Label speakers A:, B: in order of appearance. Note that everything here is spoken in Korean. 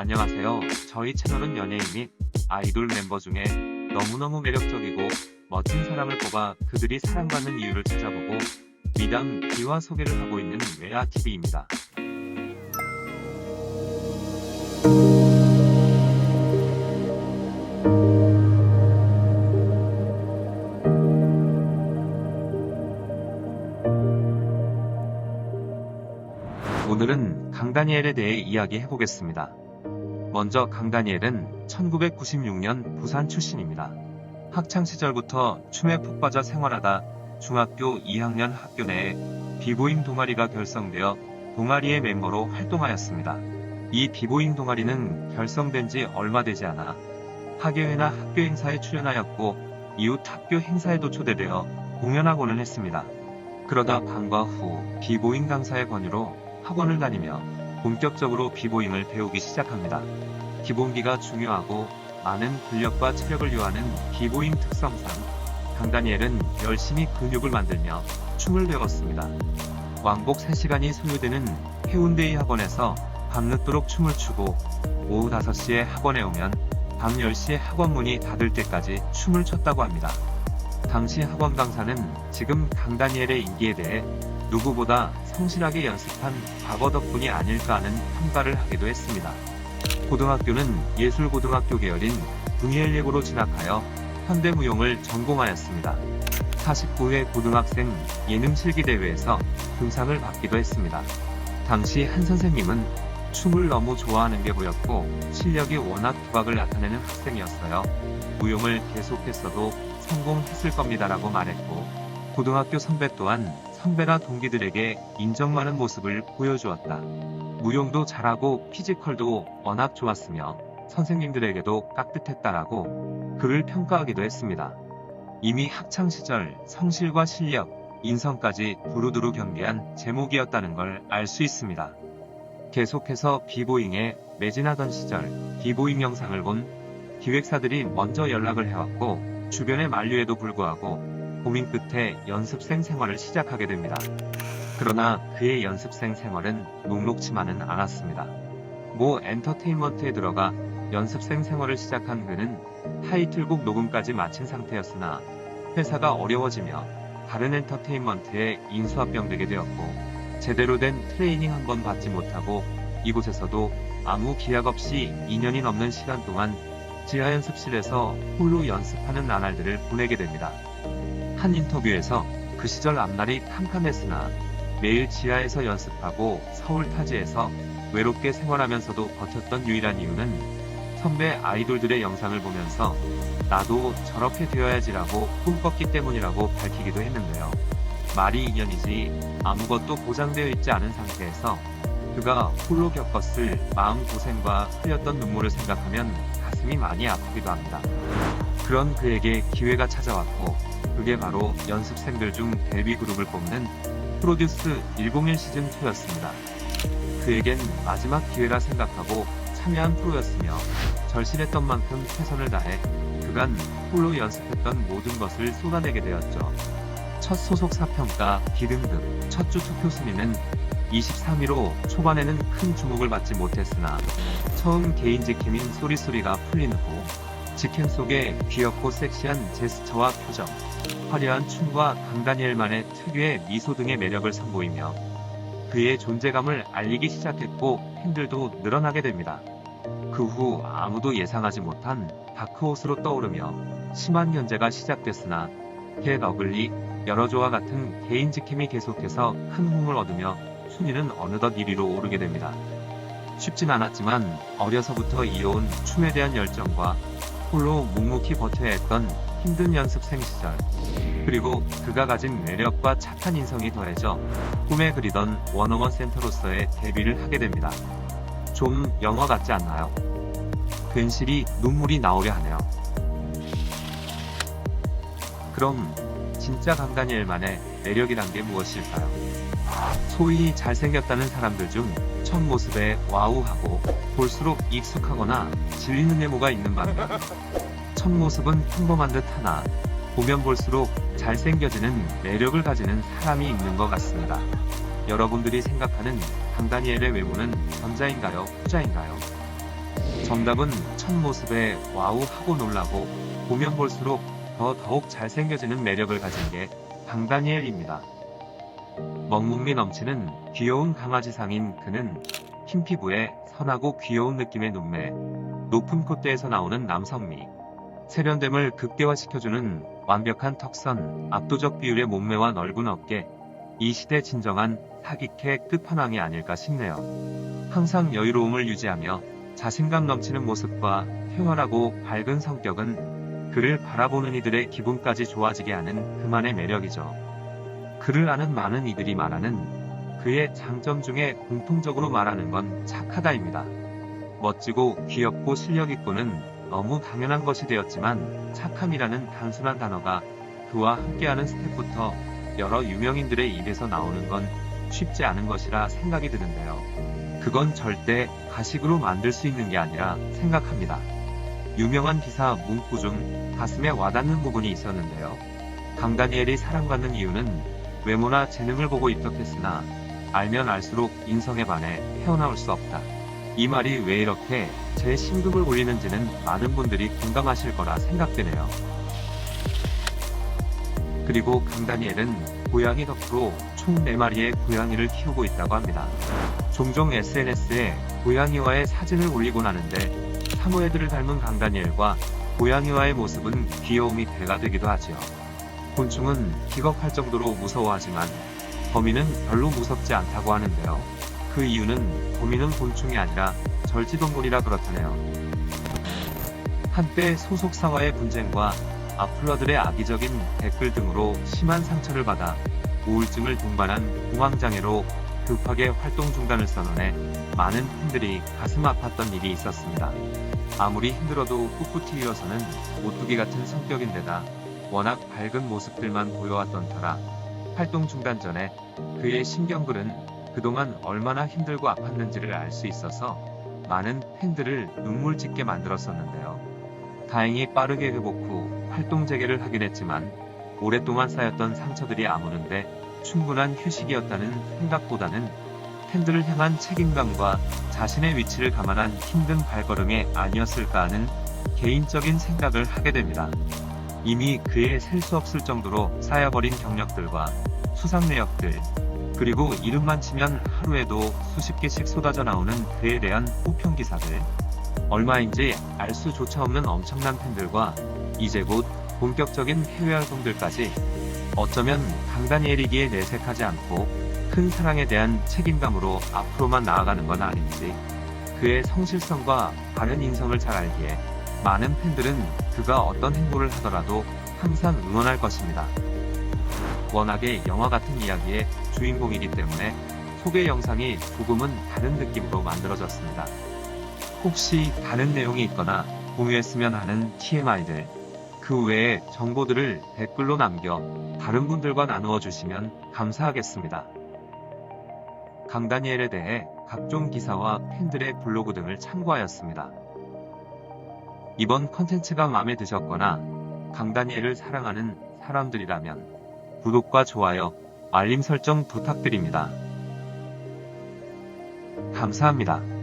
A: 안녕하세요. 저희 채널은 연예인 및 아이돌 멤버 중에 너무너무 매력적이고 멋진 사람을 뽑아 그들이 사랑받는 이유를 찾아보고 미담, 비화 소개를 하고 있는 외아TV입니다. 오늘은 강다니엘에 대해 이야기해보겠습니다. 먼저 강다니엘은 1996년 부산 출신입니다. 학창시절부터 춤에 푹 빠져 생활하다 중학교 2학년 학교 내에 비보잉 동아리가 결성되어 동아리의 멤버로 활동하였습니다. 이 비보잉 동아리는 결성된 지 얼마 되지 않아 학예회나 학교 행사에 출연하였고 이웃 학교 행사에도 초대되어 공연하고는 했습니다. 그러다 방과 후 비보잉 강사의 권유로 학원을 다니며 본격적으로 비보잉을 배우기 시작합니다. 기본기가 중요하고 많은 근력과 체력을 요하는 비보잉 특성상 강다니엘은 열심히 근육을 만들며 춤을 배웠습니다. 왕복 3시간이 소요되는 해운대의 학원에서 밤늦도록 춤을 추고 오후 5시에 학원에 오면 밤 10시에 학원 문이 닫을 때까지 춤을 췄다고 합니다. 당시 학원 강사는 지금 강다니엘의 인기에 대해 누구보다 성실하게 연습한 과거 덕분이 아닐까 하는 평가를 하기도 했습니다. 고등학교는 예술고등학교 계열인 VL예고로 진학하여 현대무용을 전공하였습니다. 49회 고등학생 예능실기대회에서 금상을 받기도 했습니다. 당시 한 선생님은 춤을 너무 좋아하는 게 보였고 실력이 워낙 두각을 나타내는 학생이었어요. 무용을 계속했어도 성공했을 겁니다라고 말했고 고등학교 선배 또한 선배나 동기들에게 인정 많은 모습을 보여주었다. 무용도 잘하고 피지컬도 워낙 좋았으며 선생님들에게도 깍듯했다라고 그를 평가하기도 했습니다. 이미 학창시절 성실과 실력, 인성까지 두루두루 경계한 제목이었다는 걸 알 수 있습니다. 계속해서 비보잉에 매진하던 시절 비보잉 영상을 본 기획사들이 먼저 연락을 해왔고 주변의 만류에도 불구하고 고민 끝에 연습생 생활을 시작하게 됩니다. 그러나 그의 연습생 생활은 녹록지만은 않았습니다. 모 엔터테인먼트에 들어가 연습생 생활을 시작한 그는 타이틀곡 녹음까지 마친 상태였으나 회사가 어려워지며 다른 엔터테인먼트에 인수합병되게 되었고 제대로 된 트레이닝 한 번 받지 못하고 이곳에서도 아무 기약 없이 2년이 넘는 시간 동안 지하 연습실에서 홀로 연습하는 나날들을 보내게 됩니다. 한 인터뷰에서 그 시절 앞날이 캄캄했으나 매일 지하에서 연습하고 서울 타지에서 외롭게 생활하면서도 버텼던 유일한 이유는 선배 아이돌들의 영상을 보면서 나도 저렇게 되어야지라고 꿈꿨기 때문이라고 밝히기도 했는데요. 말이 인연이지 아무것도 보장되어 있지 않은 상태에서 그가 홀로 겪었을 마음고생과 흘렸던 눈물을 생각하면 가슴이 많이 아프기도 합니다. 그런 그에게 기회가 찾아왔고 그게 바로 연습생들 중 데뷔 그룹을 뽑는 프로듀스 101 시즌2였습니다. 그에겐 마지막 기회라 생각하고 참여한 프로였으며 절실했던 만큼 최선을 다해 그간 홀로 연습했던 모든 것을 쏟아내게 되었죠. 첫 소속사 평가, 비등급, 첫 주 투표 순위는 23위로 초반에는 큰 주목을 받지 못했으나 처음 개인 직캠인 쏘리쏘리가 풀린 후 직캠 속에 귀엽고 섹시한 제스처와 표정, 화려한 춤과 강다니엘만의 특유의 미소 등의 매력을 선보이며 그의 존재감을 알리기 시작했고 팬들도 늘어나게 됩니다. 그 후 아무도 예상하지 못한 다크호스로 떠오르며 심한 견제가 시작됐으나 겟 어글리, 여러조와 같은 개인 직캠이 계속해서 큰 호응을 얻으며 순위는 어느덧 1위로 오르게 됩니다. 쉽진 않았지만 어려서부터 이어온 춤에 대한 열정과 홀로 묵묵히 버텨야 했던 힘든 연습생 시절 그리고 그가 가진 매력과 착한 인성이 더해져 꿈에 그리던 원어원 센터로서의 데뷔를 하게 됩니다. 좀 영화 같지 않나요? 괜시리 눈물이 나오려 하네요. 그럼 진짜 강다니엘만의 매력이란 게 무엇일까요? 소위 잘생겼다는 사람들 중 첫 모습에 와우하고 볼수록 익숙하거나 질리는 외모가 있는 반면 첫 모습은 평범한 듯 하나 보면 볼수록 잘생겨지는 매력을 가지는 사람이 있는 것 같습니다. 여러분들이 생각하는 강다니엘의 외모는 전자인가요? 후자인가요?
B: 정답은 첫 모습에 와우 하고 놀라고 보면 볼수록 더욱 잘생겨지는 매력을 가진 게 강다니엘입니다. 먹먹미 넘치는 귀여운 강아지상인 그는 흰 피부에 선하고 귀여운 느낌의 눈매, 높은 콧대에서 나오는 남성미, 세련됨을 극대화시켜주는 완벽한 턱선, 압도적 비율의 몸매와 넓은 어깨, 이 시대 진정한 사기캐 끝판왕이 아닐까 싶네요. 항상 여유로움을 유지하며 자신감 넘치는 모습과 쾌활하고 밝은 성격은 그를 바라보는 이들의 기분까지 좋아지게 하는 그만의 매력이죠. 그를 아는 많은 이들이 말하는 그의 장점 중에 공통적으로 말하는 건 착하다입니다. 멋지고 귀엽고 실력 있고는 너무 당연한 것이 되었지만 착함이라는 단순한 단어가 그와 함께하는 스텝부터 여러 유명인들의 입에서 나오는 건 쉽지 않은 것이라 생각이 드는데요. 그건 절대 가식으로 만들 수 있는 게 아니라 생각합니다. 유명한 기사 문구 중 가슴에 와닿는 부분이 있었는데요. 강다니엘이 사랑받는 이유는 외모나 재능을 보고 입덕했으나 알면 알수록 인성에 반해 헤어나올 수 없다. 이 말이 왜 이렇게 제 심금을 울리는지는 많은 분들이 공감하실 거라 생각되네요. 그리고 강다니엘은 고양이 덕후로 총 4마리의 고양이를 키우고 있다고 합니다. 종종 SNS에 고양이와의 사진을 올리곤 하는데 사모예드를 닮은 강다니엘과 고양이와의 모습은 귀여움이 배가 되기도 하지요. 곤충은 기겁할 정도로 무서워하지만 거미는 별로 무섭지 않다고 하는데요. 그 이유는 거미는 곤충이 아니라 절지동물이라 그렇다네요. 한때 소속사와의 분쟁과 악플러들의 악의적인 댓글 등으로 심한 상처를 받아 우울증을 동반한 공황장애로 급하게 활동 중단을 선언해 많은 팬들이 가슴 아팠던 일이 있었습니다. 아무리 힘들어도 꿋꿋이 일어서는 오뚜기 같은 성격인데다 워낙 밝은 모습들만 보여왔던 터라 활동 중단 전에 그의 심경글은 그동안 얼마나 힘들고 아팠는지를 알 수 있어서 많은 팬들을 눈물 짓게 만들었었는데요. 다행히 빠르게 회복 후 활동 재개를 하긴 했지만 오랫동안 쌓였던 상처들이 아무는데 충분한 휴식이었다는 생각보다는 팬들을 향한 책임감과 자신의 위치를 감안한 힘든 발걸음이 아니었을까 하는 개인적인 생각을 하게 됩니다. 이미 그의 셀 수 없을 정도로 쌓여버린 경력들과 수상 내역들, 그리고 이름만 치면 하루에도 수십 개씩 쏟아져 나오는 그에 대한 호평 기사들, 얼마인지 알 수조차 없는 엄청난 팬들과 이제 곧 본격적인 해외 활동들까지 어쩌면 강다니엘이기에 내색하지 않고 큰 사랑에 대한 책임감으로 앞으로만 나아가는 건 아닌지 그의 성실성과 바른 인성을 잘 알기에 많은 팬들은 그가 어떤 행보를 하더라도 항상 응원할 것입니다. 워낙에 영화 같은 이야기의 주인공이기 때문에 소개 영상이 조금은 다른 느낌으로 만들어졌습니다. 혹시 다른 내용이 있거나 공유했으면 하는 TMI들, 그 외의 정보들을 댓글로 남겨 다른 분들과 나누어 주시면 감사하겠습니다. 강다니엘에 대해 각종 기사와 팬들의 블로그 등을 참고하였습니다. 이번 컨텐츠가 마음에 드셨거나 강다니엘을 사랑하는 사람들이라면 구독과 좋아요, 알림 설정 부탁드립니다. 감사합니다.